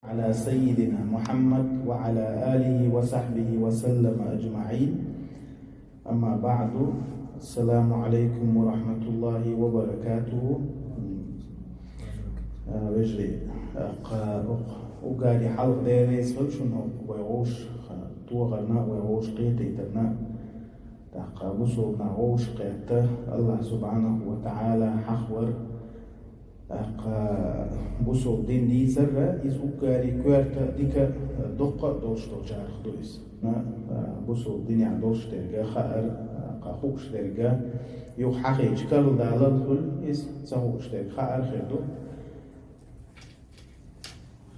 على سيدنا محمد وعلى آله وصحبه وسلم أجمعين. أما بعد، السلام عليكم ورحمة الله وبركاته. وجري وقال حلق ديريس فلشنو ويغوش توغرنا ويغوش قيتنا تقابسونا غوش قيته الله سبحانه وتعالى حخور بوسو دين دي زرة إز أوكاري كوارتا ديكا دقة دوش توجارخ دويس بوسو دنيا دوش ترجع خائر قاخوش ترجع يو حقي شكل دالل خل إز سهوش ترجع خائر خيردو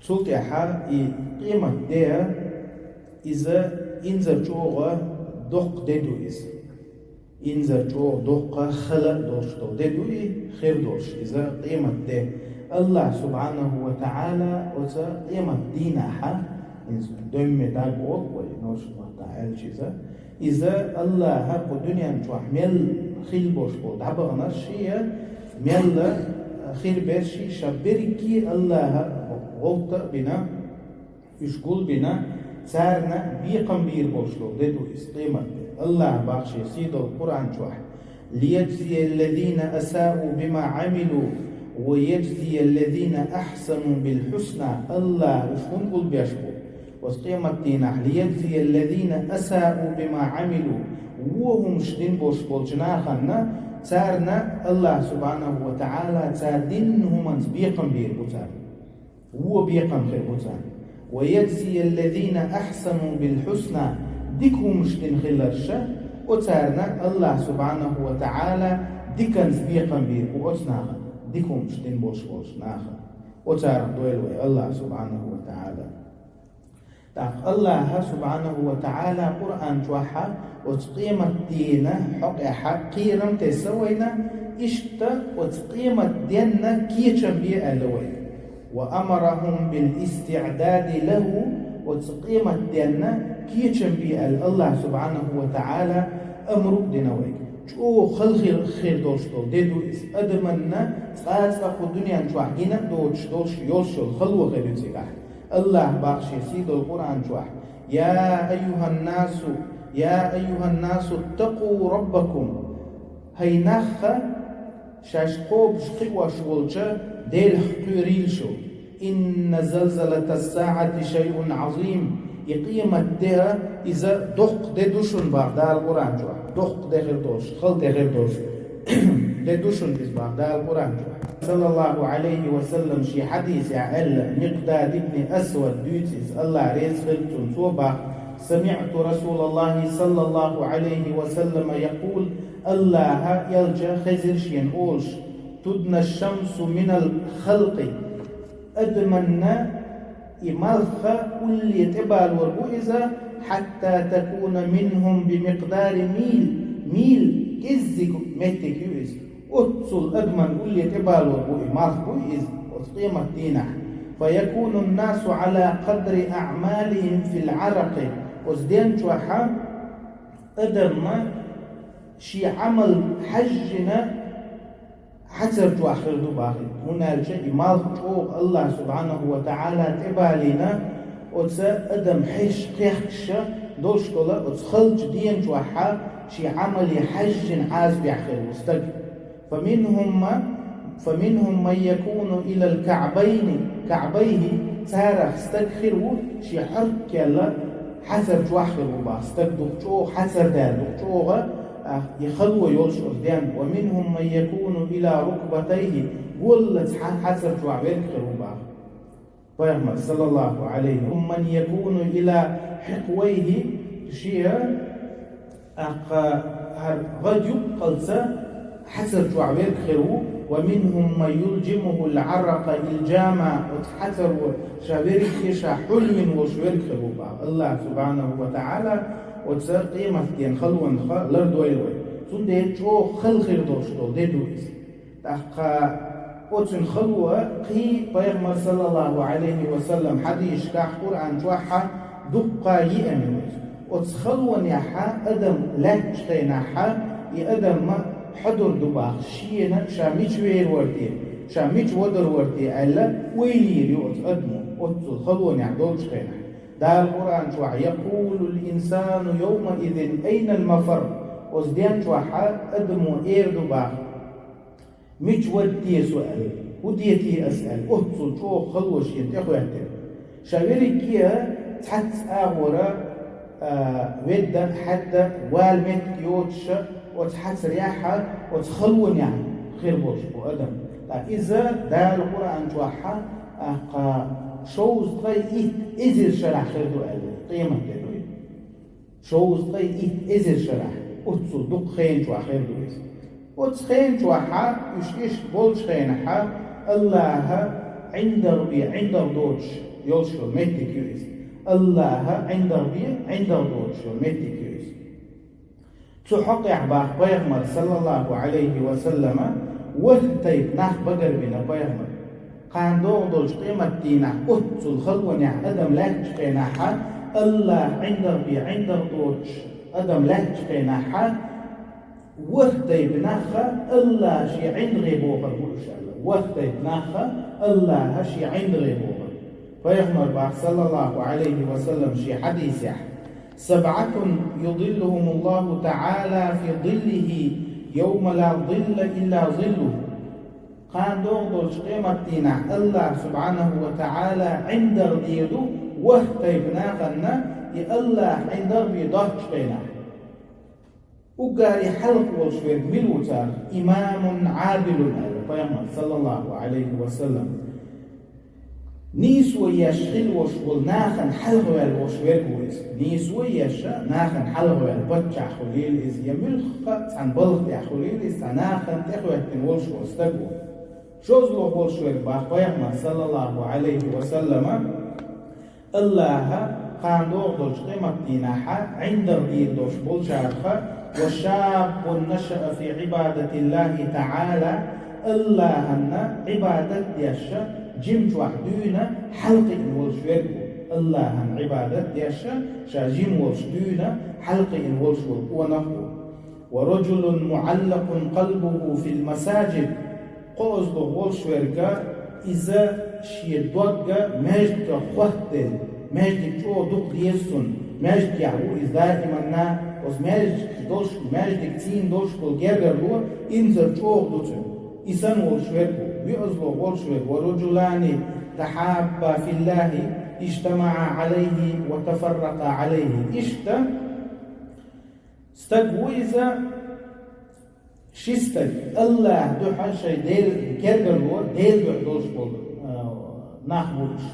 سلطة حا قيمة ديا إذا إنزر جوغا دق ديدو إز إنزر جوغ دقة خلق دوش تو ديدو خير دوش إذا قيمة دي الله سبحانه وتعالى وذا قيمة دينا حا إنزر دم داقوك ونوش وتعالى جيزا إذا الله هاقو دنيا نشوح ميل خيل بوش بو دعبغنا الشيء ميل خير بيرشي شابركي الله غلطة بنا يشغل بنا سارنا بيقم بير بوشلو ديدو إسقيمة الله باخشي سيدو القرآن شوح ليجزي الذين أساءوا بما عملوا ويجزي الذين أحسنوا بالحسنى. الله وشكون قل بيشبو وسقيمة دينا ليجزي الذين أساءوا بما عملوا وهم شدين بوش بولجناخنا سارنا الله سبحانه وتعالى ساردينهم بيقم بير بوتار هو بيقم خير بوتار ويجزي الذين أحسنوا بالحسنى ديكهم مشتين خلرشة وتارنا الله سبحانه وتعالى ديكن بيقم بير وأتناها ديكهم مشتين بوش ناخا وتار دويلوي الله سبحانه وتعالى تعرف الله سبحانه وتعالى قرآن جوحا وتقيمة دينا حق قيرم تسوينا إشتا وتقيمة دينا كيشم بيه ألوين وأمرهم بالاستعداد له وتقيمة دينا كيشم بيه الله سبحانه وتعالى أمرك دينويك شو خل خير دوش دول ديدو إس أدمنا سقاس أخو الدنيا نشوح جينا دوش يوشل خلوة غير يتسيقح الله باقشي سيد القرآن شوح يا أيها الناس اتقوا ربكم هاي نخا شاشقوب شقوة شغلشة ديل حقيريل شو إن زلزلة الساعة شيء عظيم يقيمة ديها إذا دق دي دوشن باقدار القرآن شوح دق دي غير دوش خل دي غير دوش دي دوشن بس باقدار القرآن شوح صلى الله عليه وسلم شي حديث عل مقداد ابن أسود ديوتيز الله رزقتم صوبا سمعت رسول الله صلى الله عليه وسلم يقول الله يلجا خزر شين أوش تدنى الشمس من الخلق أدمنا إمالخة كل يتبال وربوئزة حتى تكون منهم بمقدار ميل كزك متك يوز أتصل أدمن كل يتبال وربوئي مالخ بوئز وقيمة دينه فيكون الناس على قدر أعمالهم في العرق وزدين جوحا أدمنا شي عمل حجنا حسر جو آخر دو باخي هنا الشيء مال جوغ الله سبحانه وتعالى تبالينا وتسا أدم حيش قيحكشة دوش طولا وتخلج دين جوحا شي عمل حج عاز بيحخر وستق فمنهم من يكون إلى كعبيه سارح استكخر شي حرك يلا حسر جوحخر وباخ استق دوغ حسر دار دوغ يخلو يولش أردان ومنهم من يكون إلى ركبتيه ولت حسر جوعبير خروبا فيحمد صلى الله عليه وسلم من يكون إلى حقويه شيء غد يقلس حسر جوعبير خرو ومنهم من يلجمه العرق الجامع وتحسر شابير كيشا حلم وشوير خروبا الله سبحانه وتعالى وتسر قيمة دين خلوان لردو يلوي سون دين جو خل خير دوش دول دي دويس تحقا وتسن خلوة قي بيغمر صلى الله عليه وسلم حديش كاح قرآن جوحا دقا يأمنوز وتسخلوان يحا أدم لحشتين حا يأدم ما حضر دباخ شينا شاميش وير وردي شاميش ودر وردي ألا ويلير يوز أدمو أتل خلون يعدولش خينا دا القرآن شوح يقول الإنسان يومئذ أين المفر وزدين شوحا أدمو إيردو باخ مش ودي سؤال وديتي أسأل أتل شو خلوش ينتخو يحتر شاوري كيا تحت آغورا ودا حتى والمت يوتش وتحت رياحة وتخلون يعني خير بوش وأدم إذا دا القرآن شوحا شوز طي إزر شرح خير دو قيمة كدوي شوز طي إزر شرح أتصل دق خين شو خير دو وتخين شو يش بولش خين الله عند ربي عند دوش يلشو متي كيوز الله عند ربي عند دوش متي كيوز تحق يعباق بيغمر صلى الله عليه وسلم وهتيب ناخ بقر بنا بيغمر قان دوغدوش قيمة دينا أتل خلوني أدم لا تشقينا الله عند ربي عند دوش أدم لا تشقينا وهتيب ناخا الله شي عند غيبوغا إن شاء الله وهتيب ناخا الله شي عند غيبوغا فيغمر بعد صلى الله عليه وسلم شي حديث يحب 7 يظلهم الله تعالى في ظله يوم لا ظل إلا ظله قان دوغدوش قيمة دينا الله سبحانه وتعالى عند رضيدو وهتيب ناخنا الله عند ربي ضهش قينا وقال حلق والشوير ملوتار إمام عادل فيغمر صلى الله عليه وسلم نيس ويشغل وشغل ناخن حلغو الوشوير بويس نيس ويشا ناخن حلغو البتشع خليل إز يملخ عن بلغ يا خليل إز ناخن تخوة تنولشو استقو شوزلو بولشوير باخ بيغمر صلى الله عليه وسلم الله قان دوغدوش قيمة ديناحا عند رضي دوش بولشارخا وشاب نشأ في عبادة الله تعالى الله أن عبادة ديشا جمج وحدونا حلق والشويركو الله أن عبادة ديشا شاجم والشدونا حلق والشويركو ونحو ورجل معلق قلبه في المساجد قوزد والشويركا إذا شيدوغا مجد خوهتل مجد شو دوك ديسون مجد يعو إذا دائما وز مجد كتين دوش كل جرجر هو إنزر شوغ دوتن إسان والشويركو بيأزلو والشوير ورجلان تحابا في الله اجتمع عليه وتفرق عليه استقويزا شستك الله دوحا شي ديل كرجر هو ديل دوش كل ناخبوش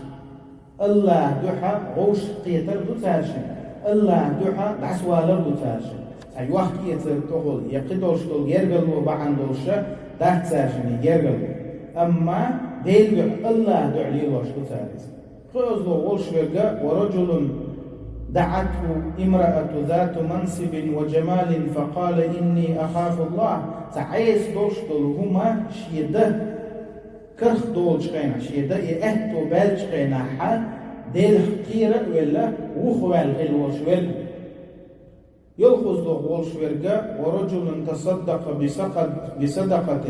الله دوحا غوش قيتر دو تاشن الله دوحا دعسوالر دو تاشن ساي واحد يتر تقول يقيدوش كل جرجر هو بعندوشا ده تاشن يجرجر أما ديل الله دعلي وش تسالس خذ والشوجا ورجل دعته امرأة ذات منصب وجمال فقال إني أخاف الله تعيس دوشتل هما شيده كرخ دول شقينا شيده يأهتو بال شقينا حال ديل خيرة ولا وخوال غير والشوج يلخذ والشوجا ورجل تصدق بصدقة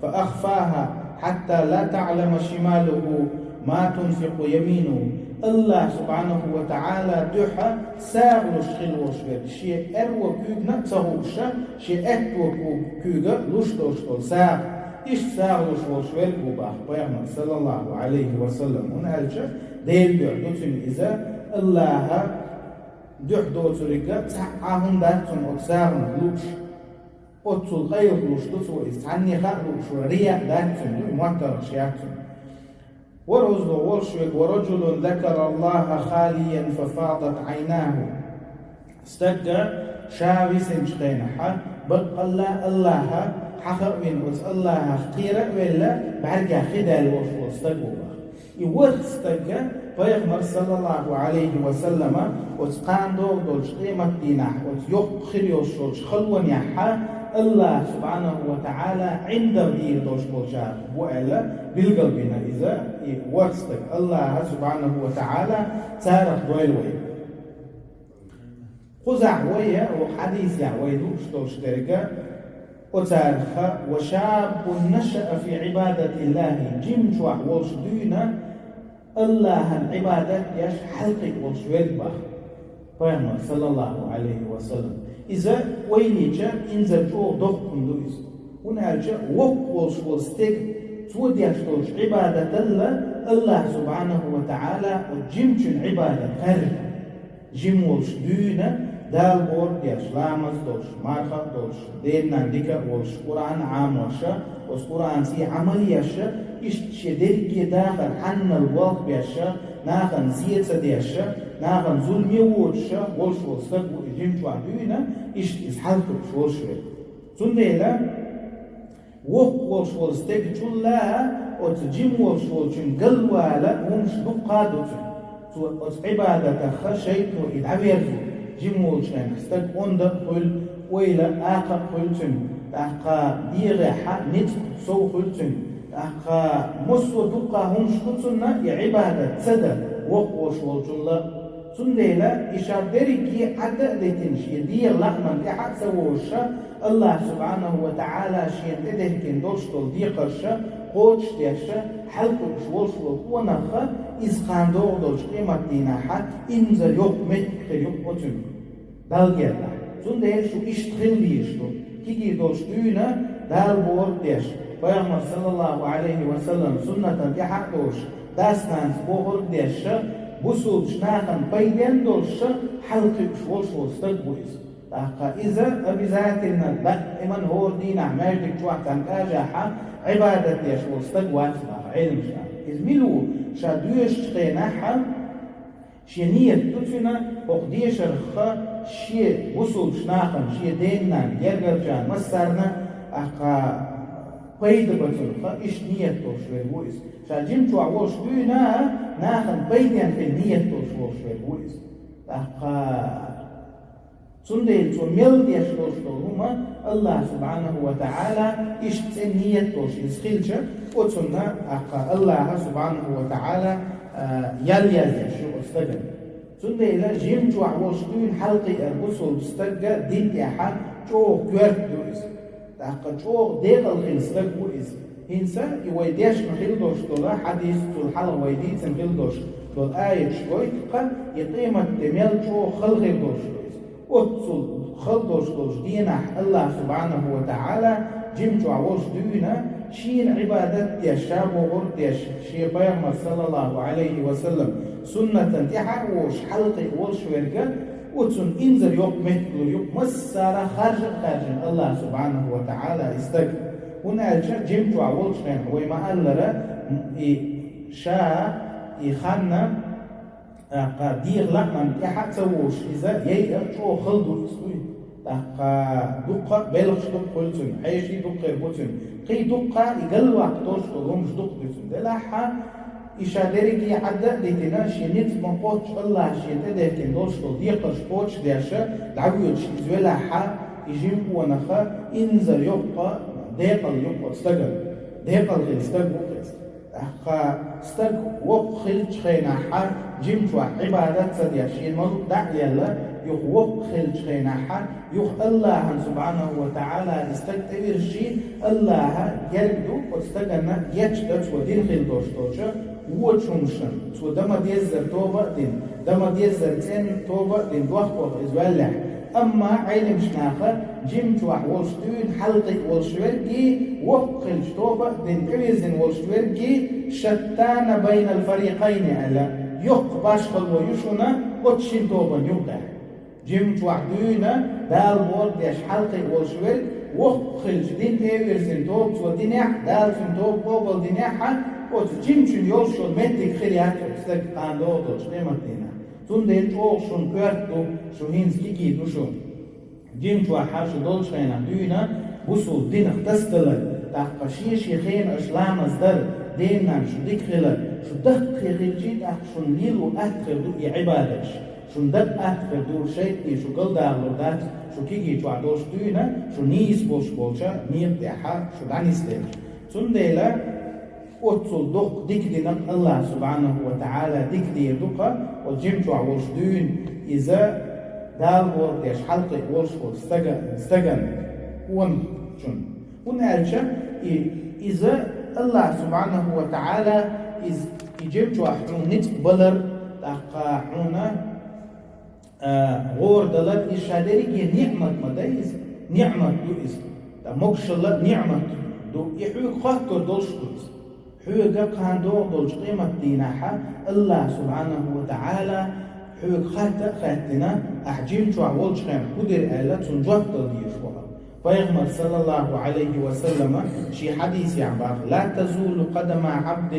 فأخفاها حتى لا تعلم شماله ما تنفق يمينه الله سبحانه وتعالى دوحا ساغل شخل وشوير شيء أروى كوغنا تهوشا شيء أتوى كوغا لشتوشتول ساغ إيش ساغل وشوير بوباح بيغمر صلى الله عليه وسلم ونهالشا ديل بيعدوتن إذا الله دوح دوترقا تعاهم داتن أكساغن لوش أتصل غير لوشتوس وإستعني خلوش ورياء داتن موتر شياتن ورزل ورشوك ورجل ذكر الله خاليا ففاضت عيناه استقى شاوي سنشقينها بق الله حخر من وز الله خيرا ولا بعرقا خدا الوشو استقوا يوث استقى فيغمر صلى الله عليه وسلم وتقان دولش قيمة دينه وتيخر يوشوش خلوا يحا الله سبحانه وتعالى عند دير دوش بولشار وإلا بالقلبنا إذا وقتك الله سبحانه وتعالى تارك دويلوي خزع ويا وحديث يعوي دوش دوش تركا وتارخ وشاب نشأ في عبادة الله جمجوع وش دينا الله العبادة يش حلقي والشوير باه فهم صلى الله عليه وسلم إذا وينيجا إنزل جو دخ كندوز ونالجا وقوش والستيك تودي أشتوش عبادة الله سبحانه وتعالى وجمشن عبادة خرج جمولش دينا دال بور ديش لامز دوش مارخا دوش دينا ديكا وش قرآن عام وشا وش قرآن سي عمليشا شدركي داخل حن الوقت بيشا ناخن زيتsa ديشا ناخن ظلمي وشا وش وصدق جمشوا دينا إسحلتك شوشوه سنديلا وش وصدق جلا وتجيم وش وشن قلوالا ومش دقادوشن عبادة خشيت وإدعوير جمول شان استك أندر قل ويلا آقا قلتن آقا ديغا نت سو قلتن آقا مسو دقا همش قلتنا عبادة تسدى وقوش والجلة سنديلا إشار دريكي عدا لتنش يدير لحمن تحت سووشا الله سبحانه وتعالى شين تدهكين دوشتل ديقرشا قوش ديشا حلقك شوش ونخا إزقان دوش قيمة ديناحا إنزل يوق متك يوق أتن دالجيلا سنديل شو إشتغل ديشتو كيجي دوش دينا دال بور ديش فيغمر صلى الله عليه وسلم سنة تحت دوش داستان سبوهر ديشا بسول شناخن بيدين دوش حلقك شوش وستقبويز إذا أبزاتنا دائما هو دين عماجك شوحتان كاجاحا عبادة يشو استقوات علم شا إذ ملو شادوش تخيناحا شنية تدفنا وقديش رخا شي وصول شناخن شي ديننا يرغل جان مسترنا أقا قيد بطلقا إش نية توشوه بوئس شاجم شو عوش دونا ناخن بيدين في النية توشوه بوئس أقا سنديل تو ميل ديش هما الله سبحانه وتعالى إشتن نية توش يسخيلشا وتسنى أقا الله سبحانه وتعالى يل شو استجن سنديل جيم جو عوشتين حلقي أربوسول استجا دين يحا جو كورت دويس أقا جو ديغل خيل استج بويس هنسا يويديش مخيل دوش دولا حديث طول حلقة ويديت مخيل دوش دول آية شويت قا يقيمة تميل جو خلغي دوش وتصل خلدوش دينا الله سبحانه وتعالى جمجوا عوش دينا شين عبادة يشاب وغرد شي بيغمر صلى الله عليه وسلم سنة تحوش حلقي وش ورقة وتسن انزل يوق مهدلو يوق مسارة خارج الله سبحانه وتعالى استقل هنا جمجوا عوش غين وما قال لرا شا يخنا دير لحمن يحق سووش إذا يأير شو خلدو يسوي دقة بلغش دق قلتن حيشي دق يربطن قي دقة يقل وقت توش تغمش دق بسن دلحا إشادركي عدا لتنا شينيت مقوتش الله شينت دهكين دوش ديقش قوتش ديشا دعويوش إزولا حا يجيم ونخا إنزل يبقى ديقل يبقى استقل ديقل غير استقل استق وقخل خينا حا جمتوا عبادة سدياشين مرق دعيلا يخ وقخل خينا حا يخ الله سبحانه وتعالى استكتبر شيء الله يلدو واستقنا يجدت ودين خل دوشتوشا وشمشن سو دم ديزر توبة دين دم ديزر تين توبة دين دوخوخ إزوالح أما علم شناخة جمت وحوشتون حلقي والشورجي وقل شطوبة دين كويزن والشورجي شتان بين الفريقين ألا يق باشخل ويشونا وتشين توبة يبدأ جمت وحدونا دال بورد يش حلقي والشورج وقل دين كويزن توب ودينيح دال سن توب قوبل دينيحا وتجمشن يوشون متك خليات وستك قاندوتوش نمتنا تندل جوغ شون كورتو شو هينز كيكي دوشون جيم شو حاش دولش خينا دوينا بوسو دين اختستلا تاقشيش يخين اشلام ازدر دينا شو ديك خلا شو دق خيجيت اخ شون ليلو اتخر دو عبادش شون دق اتخر دو شيتي شو قل داغلودات شو كيكي شو عدوش دوينا شو نيس بوش بولشا نير ديحا شو دانيستيل تندلا وتصل دق ديك دينك الله سبحانه وتعالى ديك دي دقة والجمجوع وشدون إذا دال ورد يش حلقة وشفو استجن ونشن ونالشا إذا الله سبحانه وتعالى إز يجيب جوا حون نت بلر تقا حونا غور دلت إشادري نعمة مدايز نعمة دوئز مكشلة نعمة دو يحوق خاطر دولشتوز حوق قاندو دولش قيمة ديناحا الله سبحانه وتعالى حوق خاتنا أحجيم جوا ولش خيم قدر آلا تنجوه دلديشوها فيغمر صلى الله عليه وسلم شي حديث يعبر لا تزول قدم عبد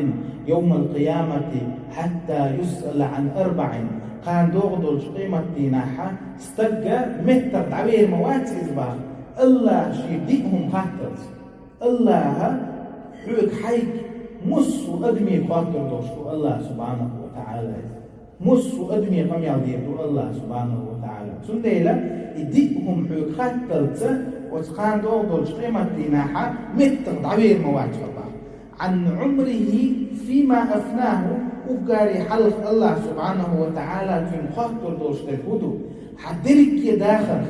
يوم القيامة حتى يسأل عن 4 قان دوغدول قيمة ديناحا استقى مهتر دعوير مواتي إزبار الله شي ديهم خاطرز الله حوك حيك مسو أدمي خاطر دوشتو الله سبحانه وتعالى مسو أدمي قميال ديرتو الله سبحانه وتعالى سنديلا يديهم حوك خاطرز وتقان دوغدول قيمة ديناحا مهتر دعوير مواتي عن عمره فيما أفناه وقاري حلف الله سبحانه وتعالى في مخاطر دوش تلفودو حدرك يداخل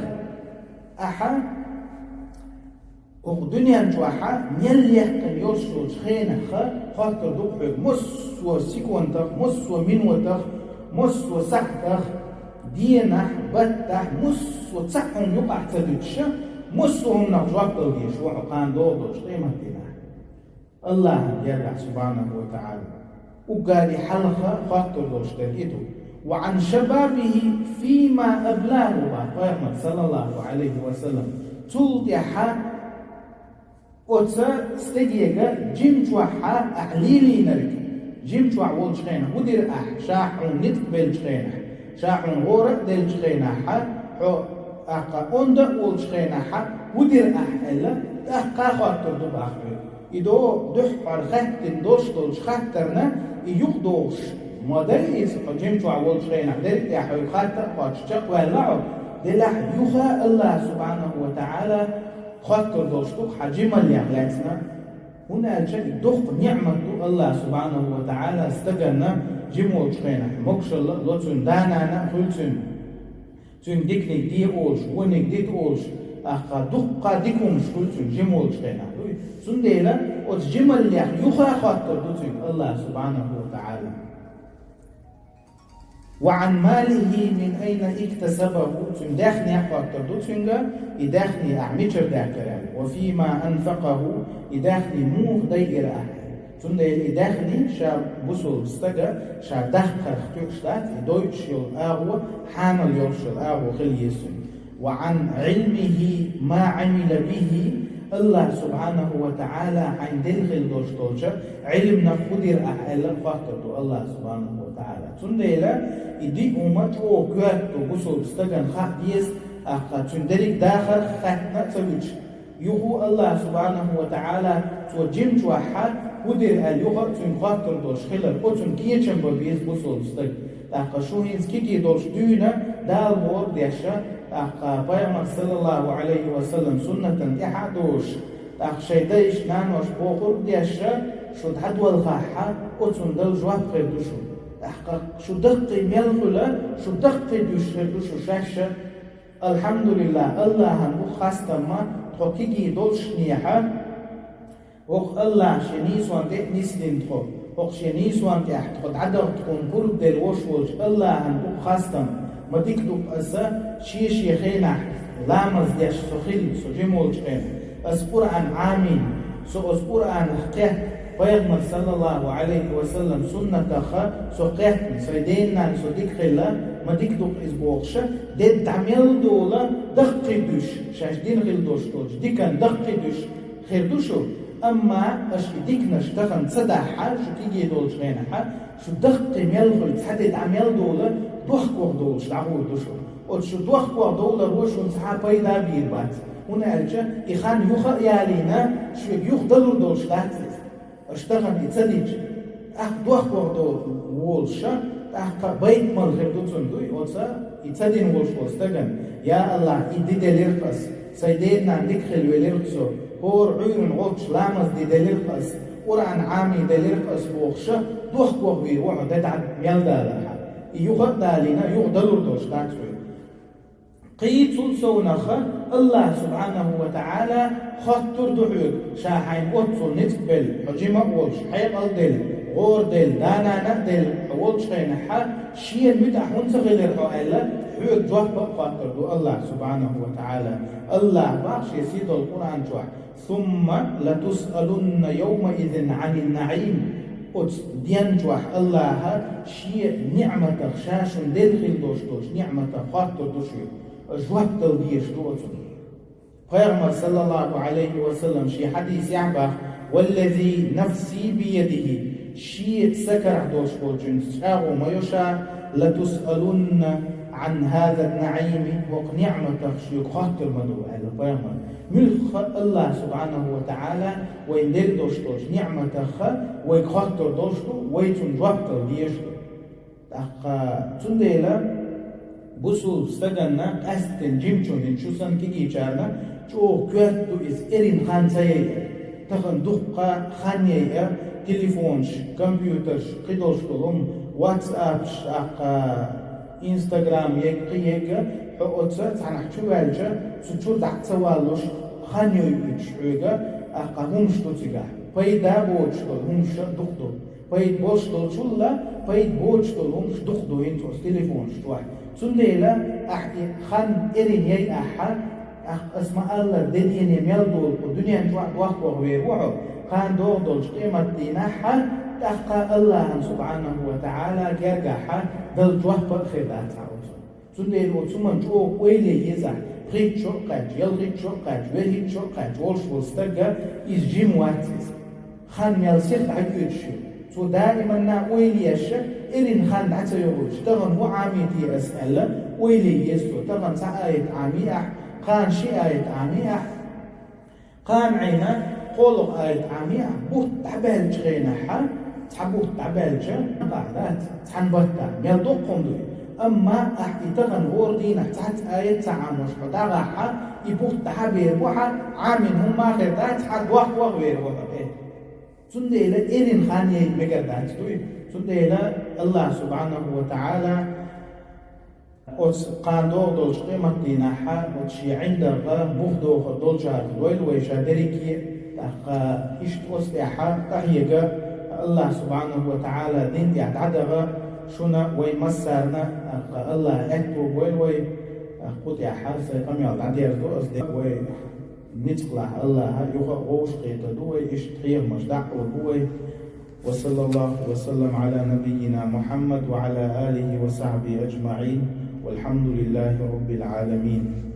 أحا وقدنيا جواحا نيليه كان يوشو شخينة خاطر دوحوك مسو سيكونتخ مسو منوتخ مسو سحتخ دينح بتح مسو تسحهم يقع تدوش مسو هم نغجوك دلديش وحقان دوش قيمة دينح الله يرجع سبحانه وتعالى وقال حلقة خاطر دوش تلقيته وعن شبابه فيما أبلاه محمد صلى الله عليه وسلم تلقيها أتسا استديقا جمجوا حا أحليلي نرك جمجوا عول شخينة ودير شاحون نتقبل شخينة شاحون غورة دل شخينة حا أقا أندا أول شخينة حا ودير أحلا أقا خاطر دو بأخبر إدو دحقر خاتن دوش دولش خاترنا يخدوش مدايس جمجوا عول شخينة دل يحوي خاتر خاتشق واللعب دلح يخا الله سبحانه وتعالى خاطر دوشتوك حجم اليغلاتنا هنا الشيء دخ نعمة الله سبحانه وتعالى استجنا جمو شخينة مكش الله لطن دانانا خلتن تن ديكنك دي أوش ونك دي أوش أخا دقا ديكم شخلتن جمو شخينة سنديلا وش جمل يخا خاطر دوتن الله سبحانه وتعالى وعن ماله من أين اكتسبه تندخني خاطر دوتنجا يدخني أعميشر داكرال وفيما أنفقه يدخني موه داير أحد تندل يدخني شا بوسول استجا شا دخر ختوكشتات يدويش يول آغو حامل يوشل آغو خليسن وعن علمه ما عمل به الله سبحانه وتعالى عن دلخل دوش دوشة علمنا قدر أحل خاطر الله سبحانه وتعالى تندل يدي أمت أو كواتو بوسول استجا خاط ديس أخا تندرك داخل خاتنا تلوش يهو الله سبحانه وتعالى توجم توحد ودير اليوغا تنقاطر دوش خلال قطن كيشن ببيز بوصول استيق أخا شوهنز كيكي دوش دونا دال بور ديشا أخا بيامك صلى الله عليه وسلم سنة إحادوش أخا شيدايش نانوش بوخور ديشا شد حدوى الخاحة قطن دل جواب خيردوشو أخا شو دقي ميلخلا شو دقي دوش خيردوشو شاشا الحمد لله الله هنبو خاستما تحكيكي دولش نيحا وخ الله شنيسوان دي نسلين تخو وخ شنيسوان دي احت خد عدو تكون قرب دير وش وش الله هنبو خاستم ما ديك دوك أسا شيش يخينا لامز ديش سخيل سجيمول شخين أس قرآن عامين سو أس قرآن حقيه بيغمر صلى الله عليه وسلم سنة خا سقيه سيدينا سديك خلا ما ديك دوك إزبوغشة ديت تعمل دولا دقي دوش شاش دين غير دوش دوش ديكان دقي دوش خير دوشو أما أش ديك نشتغل صداحة شو تيجي دولش غينها شو دقي ميلغل تحدي تعمل دولا دوخكوغ دولش لعور دوشو وشو دوخكوغ دولا روشو نسحا بايدا بيربات هنا ألجا إخان يوخا يالينا شو يوخ دلو دولش لاتيز اشتغل يتصديج دوخكوغ دول وولشا بيت مال غير دوتون دوي أوسا يتصدين وولش وستغن يا الله إدي دليرقس سيدنا نكخل وليرقسو هور عيون غوتش لامز دي دليرقس قرآن عامي دليرقس بوخشا دوخكوغ بير وحو دادعد ميلدا لها يوغد دالينا يوغدلور دوش داتوي قيت سلسونخا الله سبحانه وتعالى خطر دعوك شاحين أطفل نتقبل حجيمة وولش حيق الدل غور دل دانا ندل ولشين حا شيء متحون صغير حالا حيد جواب بقاتر دو الله سبحانه وتعالى الله باش يسيد القرآن جواب ثم لتسألن يومئذ عن النعيم ديان جوح الله شيء نعمة خشاش دل دوش نعمة خاطر دوشي جواب تلديش دوتون پیغمبر صلى الله عليه وسلم شي حديث يعبر والذي نفسي بيده شيء سكر دوش بوجن شاغو ما يشاء لتسألن عن هذا النعيم وقنعمة خشي خاطر مدو على پیغمبر ملخ الله سبحانه وتعالى وين دل دوشتوش نعمة خ ويخاطر دوشتو ويتون جوابتو ديشتو تاقا تنديلا بوسو استغنى قاستن جيمچون شوسن كيجي چارنا چو كوتو اس ارين خانساي تخن دقا خانيه تليفونش كمبيوترش قيدوشتولم واتساب اقا انستغرام يك حقوتsa تنحچوالجا سوچور دعتسوالوش خانيو يچوغا اقا همشتوتيغا پيدا بوچتو همش دقدو پيد بوشتو چولا پيد بوچتو همش دقدو انتوس تليفونش توای سنديلا احكي خان ارين يي احا اسمع الله ددين يميلدو الدنيا نجوع وقت وغيروحو خان دول قيمة ديناحا تحقى الله سبحانه وتعالى جرجحا دل جوه بخيرات عاوز سنديلو ثم جو ويلي يزع غيت شوقات يل غيت شوقات وهيت شوقات ولش وستجا إز جيم واتس خان يلسيخ عيوتشو سو دائما نا ويليش إرين خان دعت يروج تغن هو عاميتي أسألة ويلي يسو تغن سآية عامية خان شي آية عامية قام عينا قولق آية عامية بوت تعبالج غينا حا تحبوت تعبالج بعدات تحنبتا يلدوقهم دوي أما أحكي تغن وردين تحت آية تعامش بداغا حا يبوت تعبير بوحا عامين هم آخر دات حد وقت وغير وقت سنديلا إيرين خانية مقدات دوي سنديلا الله سبحانه وتعالى قاندو دولش قيمة ديناحا وتشي عندها بوخدو دولشار دويل ويشادريكي تاقا إشت وستيحا تحييقا الله سبحانه وتعالى دين يعتعدها شنا ويمسارنا الله أكتو بويل وي قطيحا سيقام يعتعدير دو أصدق وي نتقلع الله يوخا غوش قيتا دوي اشتخير مجدع ودوي وصلى الله وسلم على نبينا محمد وعلى آله وصحبه أجمعين والحمد لله رب العالمين.